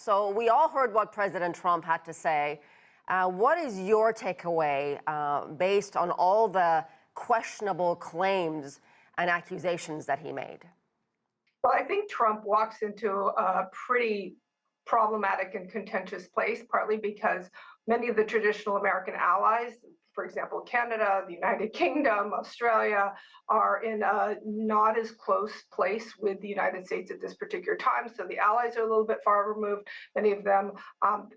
So we all heard what President Trump had to say. What is your takeaway based on all the questionable claims and accusations that he made? Well, I think Trump walks into a pretty problematic and contentious place, partly because many of the traditional American allies, for example, Canada, the United Kingdom, Australia, are in a not as close place with the United States at this particular time. So the allies are a little bit far removed, many of them.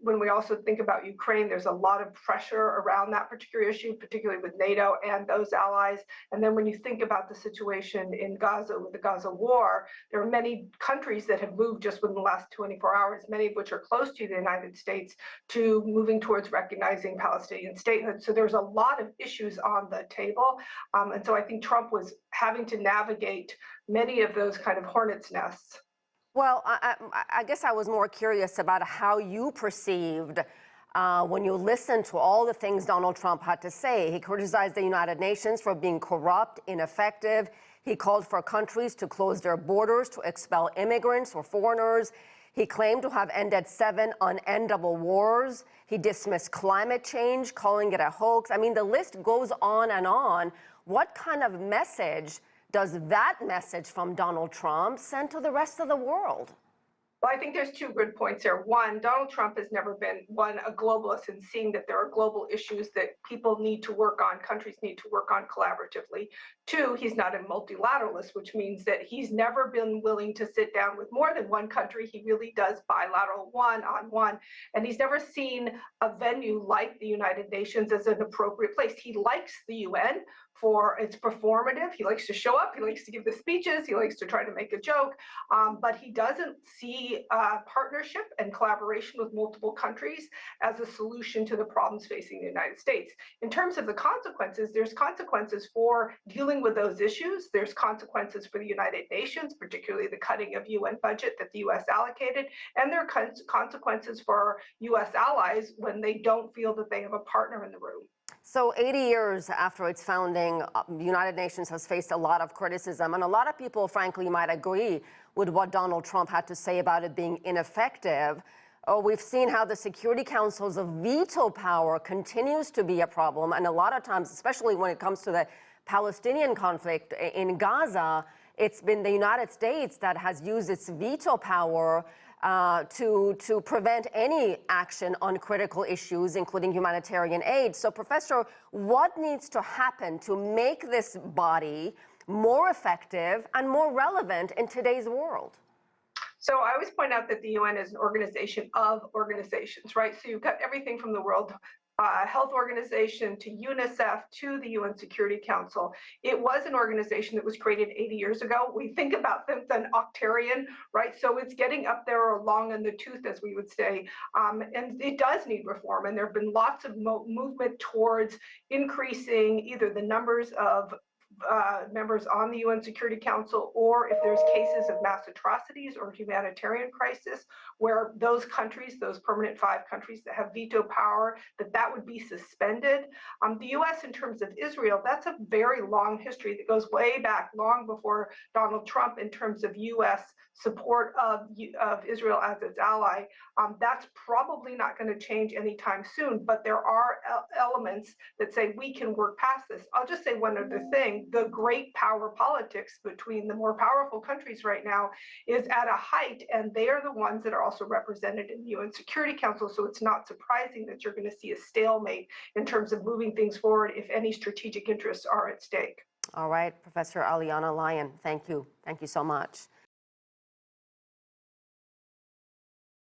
When we also think about Ukraine, there's a lot of pressure around that particular issue, particularly with NATO and those allies. And then when you think about the situation in Gaza with the Gaza war, there are many countries that have moved just within the last 24 hours, many of which are close to the United States, to moving towards recognizing Palestinian statehood. So there's a lot of issues on the table. And so I think Trump was having to navigate many of those kind of hornet's nests. Well, I guess I was more curious about how you perceived when you listened to all the things Donald Trump had to say. He criticized the United Nations for being corrupt, ineffective. He called for countries to close their borders to expel immigrants or foreigners. He claimed to have ended 7 unendable wars. He dismissed climate change, calling it a hoax. I mean, the list goes on and on. What kind of message does that message from Donald Trump send to the rest of the world? Well, I think there's 2 good points here. One, Donald Trump has never been, a globalist in seeing that there are global issues that people need to work on, countries need to work on collaboratively. 2, he's not a multilateralist, which means that he's never been willing to sit down with more than one country. He really does bilateral, one-on-one, and he's never seen a venue like the United Nations as an appropriate place. He likes the UN for its performative. He likes to show up, he likes to give the speeches, he likes to try to make a joke, but he doesn't see partnership and collaboration with multiple countries as a solution to the problems facing the United States. In terms of the consequences, there's consequences for dealing with those issues. There's consequences for the United Nations, particularly the cutting of UN budget that the US allocated, and there are consequences for US allies when they don't feel that they have a partner in the room. So 80 years after its founding, the United Nations has faced a lot of criticism, and a lot of people, frankly, might agree with what Donald Trump had to say about it being ineffective. We've seen how the Security Council's veto power continues to be a problem, and a lot of times, especially when it comes to the Palestinian conflict in Gaza, it's been the United States that has used its veto power to prevent any action on critical issues, including humanitarian aid. So, Professor, what needs to happen to make this body more effective and more relevant in today's world? So I always point out that the UN is an organization of organizations, right? So you've got everything from the World Health Organization to UNICEF to the UN Security Council. It was an organization that was created 80 years ago. We think about them as an octarian, right? So it's getting up there or long in the tooth, as we would say, and it does need reform. And there have been lots of movement towards increasing either the numbers of members on the UN Security Council, or if there's cases of mass atrocities or humanitarian crisis, where those countries, those permanent 5 countries that have veto power, that would be suspended. The US, in terms of Israel, that's a very long history that goes way back, long before Donald Trump, in terms of US support of Israel as its ally. That's probably not going to change anytime soon, but there are elements that say we can work past this. I'll just say one other thing. The great power politics between the more powerful countries right now is at a height, and they are the ones that are also represented in the UN Security Council. So it's not surprising that you're going to see a stalemate in terms of moving things forward if any strategic interests are at stake. All right, Professor Alynna Lyon, thank you. Thank you so much.